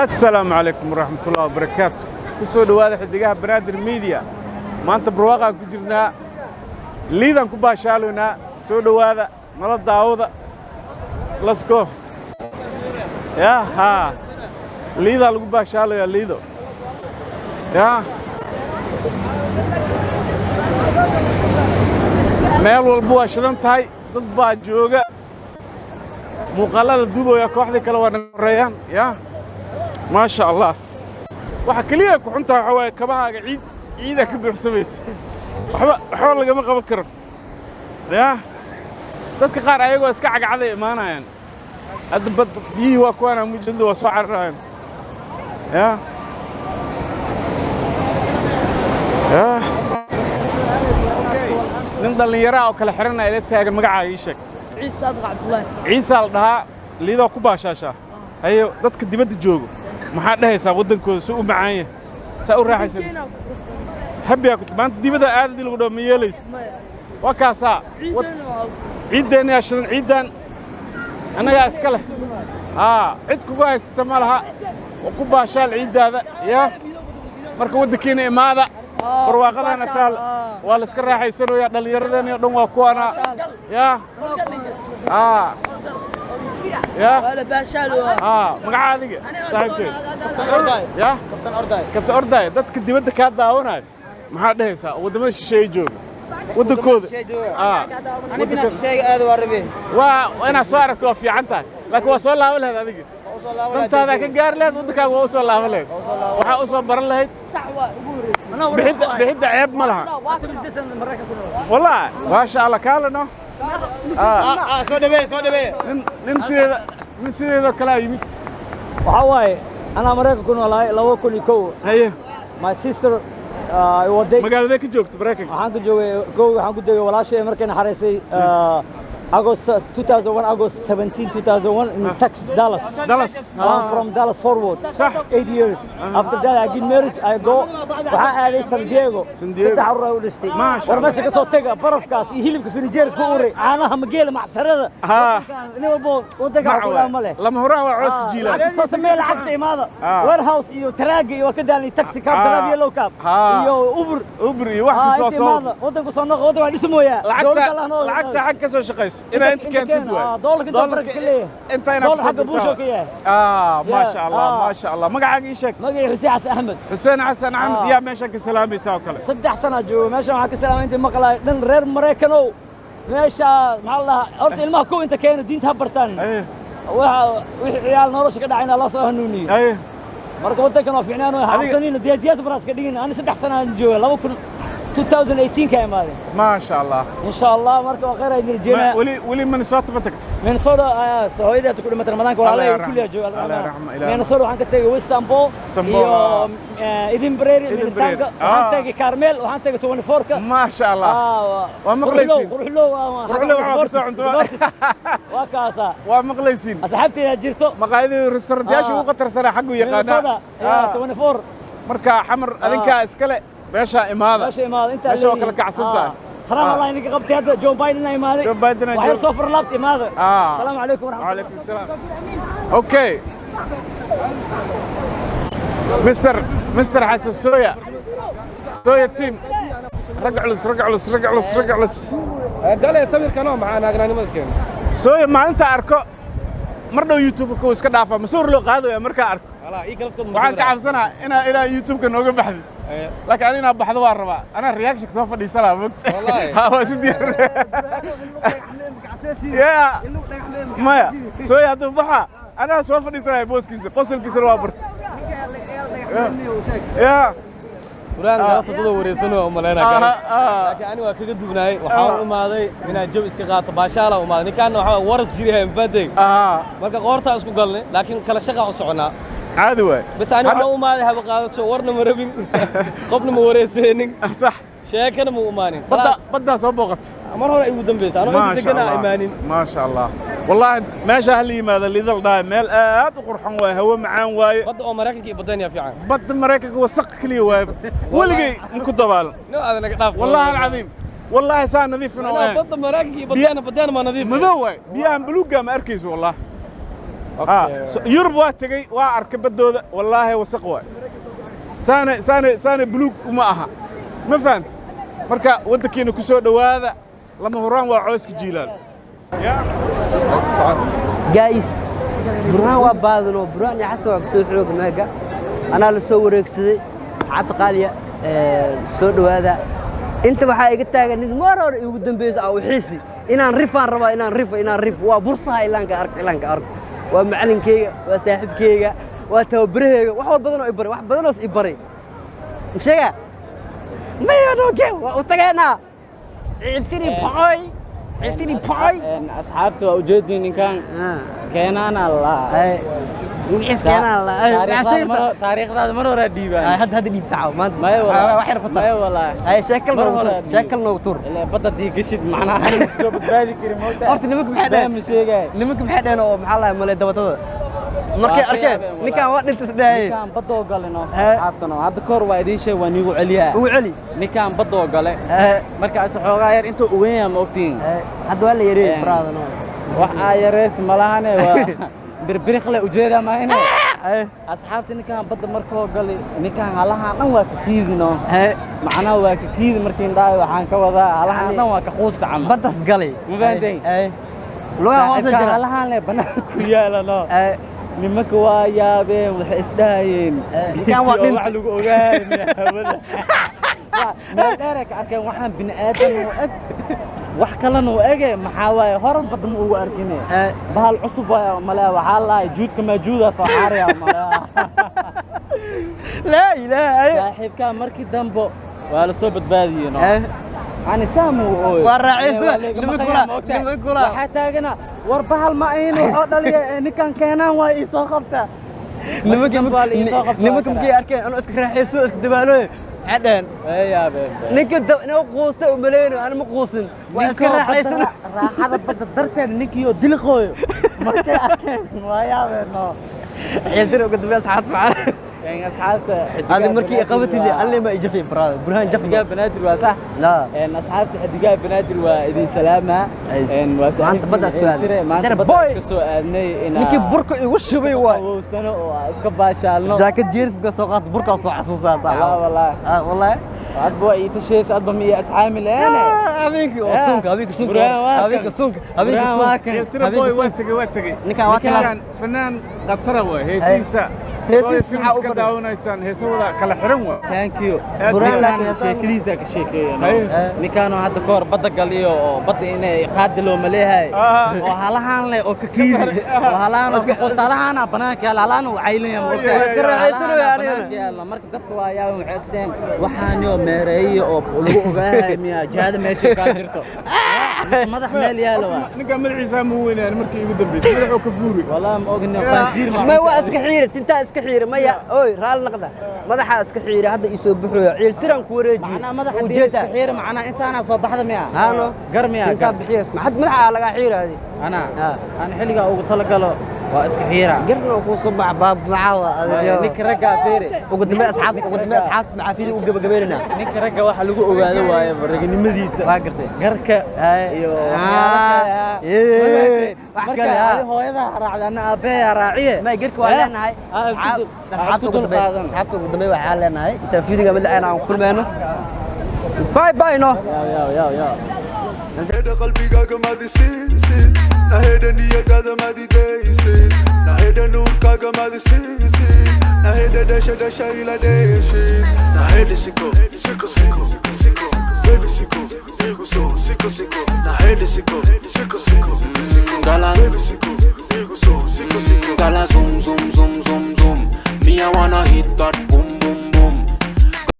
السلام عليكم ورحمة الله وبركاته. كسو دواده حدقها بنادر ميديا ما انت برواقع كجرنا ليدان كباشالونا سو دواده نلا داوده لسكو يا ها ليدا لغو باشالو يا ليدو يا meel walba waa shidan tahay dad baa jooga muuqaalada duubaya kooxda kale waa horeeyaan ya ma sha Allah waxa kaliya ku xunta waxa way kabahaaga ciida ka buuxsamaysa waxba laga ma qaban karo ya dadka qaar ayagoo iska cagacday imaanayaan adbad biyi waa kuwana mujid waa soo cararayaan ya من دلنيرة أو كل حرنا إلى تاج مجا عايشك عيسى عبد الله عيسى الدها اللي ذا كوبا شاشة أيوة ذاتك دبت الجوج ما حد هي سودنكو سوق معايا سأقول راح يسوي حبي أكتب ما أنت دبت عادي اللي قدام ميليش وكاسا عيدين يا شن عيدين أنا يا أسكله عيد كوبا استعملها وكوبا شال عيد هذا يا مركب ودكيني ماذا برواقدنا تال والاسكر راح يسلو يا دليردن دون waa kuwana ya يا ولا باشالو magacaadiga saaxiibkay ya kabtan orday dadka dibadda ka daawanay maxaa dhahaysaa wadamada shisheeye jooga wadankooda wadamada shisheeye aad u arabe waa ina soo aragto waa fiican tahay laakiin waa soo laaban lahayd adiga dantaada ka gaar lahayd wadankaaga waa soo laaban lahayd waxa u soo baran lahayd sax waa بحد عيب ملها والله ما شاء الله كالنا صدبي نمسي ذا كلا يميت وحواي أنا أمريكا كنا والله لو كل يكو هي my sister يودي ما قال ذاك جوكت بريكنج هانك جو هانك جو ولا شيء أمريكا حريصي August 2001, August 17, 2001 in Texas, Dallas. I'm from Dallas Fort Worth. 8 years. After that, I get married. I go. I San Diego. ست عروة ولستي. ما شاء الله. ورمشي كصوتك برف كاس. يهلم كفنجير كوري. أنا هم جيل مع سرنا. إنه بون. وتك عقول عمله. لما هو راح عسك جيلا. سمي العكس ماذا؟ warehouse يو تراجي وكذا اللي تاكسي كاب تراجي يلو كاب. يو أوبر. واحد يسوى. وتك صنّق وتك ما اسمه يا. لعكت حق سو شقيس. إذا أنت كنت تدوي دولك أنت برك كليه أنت هنا دول حق بوشك إياه ما شاء الله ما شاء الله ما قاعد يشك مقعي حسين حسن أحمد حسين حسن أحمد يا ماشك سلامي ساوكله 6 سنة جو ماشي معك سلام أنت مقلة دن غير مريكانو ماشي مع الله أرد المحكوم أنت كان الدين تهبرتان إيه وعيال نورش كده عين الله صهنوني إيه مركبتك كانوا في عنانه حسنين ديات براس كدين أنا 6 سنة جو لو كن 2018 كان ماذا ما شاء الله إن شاء الله مركب غير يرجعنا ولي من صوت بتكت من صورة سعودية تقول مثلا مدانك ولا كل جو من صورة عنك تيجي ويسامبو إذن بريري من تانك وعنتك كارميل وعنتك 24 ما شاء الله ومقليسين روح له وكاسا ومقليسين أصحابتي جرتو مقايد رستورانتياش وقطر سنة حقه يقانا 24 مركا حمر أذنك إسكالي باشا إمادة أنت باشا وكل كعصبته حرام الله إنك قبت هذا جو بايدن إمادة جو بايدن وحير صفر لابت إمادة السلام عليكم ورحمة الله وعليكم السلام أوكي مستر حسن سويا تيم رجع لس قال يا سمير كانوا معنا أغناني مسكين سويا ما أنت أركو مرة يوتيوب كويس كدافع مسور له قادو يا مركا أركو waxaan ka cabsanahay inaa YouTube-ka nooga baxdo laakiin anina baxdo waa rabaa ana reaction soo fadhiisana wallahi waa si diyaar maya soo yaadu baxa ana soo fadhiisana booskiisa qosolkiisa waa barta وران قلت ضد وريسنو أمالنا لكن أنا وكذا دبناي وحاول ما هذا من الجو إسكاقات باشالة وما هذا كان وحاول ورث جريها مفدي ما كقارتها إسكو قالني لكن كلا شقة عصعنا عادي بس أنا وحاول ما هذا هبقى صورنا مربين قبل ما وريسينك صح شيء كان مو إيماني بدها صوبقت مرة هو يودن بس أنا ما تجينا إيماني ما شاء الله والله ما شهلي ماذا اللي ذل ده مال قرحان واي هو معان واي بد أمريكا كي بدن يا فيعان بد أمريكا وسق كلي واي ولقي نكدبال هذا نقطع والله العظيم والله سان نظيف أنا بد أمريكا كي بدن ما نظيف مذوي بيان بلوجا ما أركيز والله yurub waa tegey waa arkay baddooda wallaahi wasaq waay saana buluug uma aha ma fahanta marka waddankiina ku soo dhowaada lama huraan waa cooska jiilaal guys burhaan waa baadano burhaan iyo xasan waa ku soo xooga maaga anaa la soo wareegsaday xaata qaaliya soo dhowaada inta waxaa iga taagan nin mar hore igu dambeysay oo xiisi inaan rifaan rabaa inaan rif waa bursaha ilaanka ark waa macalinkeyga waa saaxiibkeyga waa tababaraheyga wax badan oo ibaray wax badan oo ibaray sheega mayanooge waa u tagaynaa ciltiri boy asxaabta waa ujeedin ninkan keenaan allah ويحس كان الله taariikhdaada mar hore dhiibaan هذا ديب ساعه ما انت waxir ku tahay wallahi هاي شكل نوتور ilaa badda diigashid macnaha soo badbaadi kari moota horta nimanka maxay dheen oo maxaa la malay dabadada markay arkeen ninkan waa dhinta saddeeyay ninkan badda galino asxaabtana hadda koor waa idin sheeg waa nigu celiyaa ugu celi ninkan badda gale markaas xoogaa yar inta u weyn ma ogtiin hadda waa la yareeyay braadano wax ayarees malahane waa birbirikhle ujeeda ma ina asxaabta ninkan badda markoo galay ninkan halahan dhan waa ka fiidino macnaha waa ka fiid markii dhaay waxaan ka wadaa halahan dhan waa ka quusta cam baddas galay ma fahanteen loo hoos jira halahan le banaan ku yaalano nimanka waa yaabeen waxay isdhaayeen ninkan waa dhin wax lagu ogaanay hawada ma dheerka arkeen waxaan bini aadan oo ag wax kalena oo ege maxaa waaye horan badda ma ugu arkine bahal cusub waa malaa waxa la juudka ma juuda soo xaariya malaa la ilaahay saaxiibka markii dambo waa la soo badbaadiyeen ani saamu oo waa raacayso niman kula waxa taagana war bahal ma aynu oo dhaliya ninkan keenan waa ii soo qabta nimanka markay arkeen anoo iska raaxayso iska dabaalo عدن يا بيه نيكو نقوسته وملينو انا مقوسن واسكر راحيسن راحه بد درتين نيكيو دلقوي markay arkeen waa yaabeenno ciidiro qad bas xaad macaan يعني أصحابته هذا مركي قبتي اللي علي ما يجي في براد برهان جف جاب بنادر وصح لا إن أصحابته حد جاب بنادر وإذا سلامة إن ما أنت بدأ سؤال ما أنت بدأ سؤال ني إن نيكي بركو وش بي واي وسنة واسكب شالنا جاكيت جيرس بقى سوقات بركو صح حسوسات صح لا والله والله أبغى يتشيس أبغى مية أصحابي لأنا أبيك وسونك أبيك سونك أبيك سونك أبيك سونك ترى واتقي نكان فنان قطروه هي سيسا هيسيس maxaa u fadaawanaysan heesawada kala xiran waa thank you buraan sheekadiisa ka sheekeeyay ninkaano hadda koor badda galiyo oo badda inay qaadi loo maleeyahay oo halahan leh oo ka kiidi oo halahan oo qoostalahan banaanka halahan oo caylinaya moogta iska raaxaysanayo aniga marka dadka waa yaabeen waxay isdeen waxaan iyo meereeyo oo lagu ogaahay miya jaada meesha ka jirto madax meel yaalo waa ninka madaxiisa ma weynaan markii ugu dambeysay madaxu ka fuuri wallahi ma ogin qansiir ما هو اسكحير تنتا اسكحير ما يا اوي رال نقدا مدحا اسكحير هذا يسو بخيو عيل تيران كوريجي انا مدحا دي اسكحير معناها انت انا soo baxda miya هانو قرميا انت بخيس ما حد مدحا laga xiro hadi انا xiliga ugu tala galo waa iska xiira قرنا ku soo bax baab macaawa adiga ninka raga feere ugu dambe asxaab macaafidi u gabagabeynaa ninka raga waxa lagu ogaado waaye raganimadiisa waa gartay garka iyo wax kale hooyada raacdana aabay raaciye ما garka waa leenahay asxaabta ugu dambe waxa leenahay inta fiidiga mid aan kulmayno باي باي نو يا هيدا قلبي كاغا ما دي سي هيدا نيا كاغا ما دي دي هيدا نور كاغا ما دي سي هيدا دشا إلى دشي هيدا سيكو baby sicko digo so sicko هيدا سيكو gala baby sicko digo so sicko gala zoom me I wanna hit that boom boom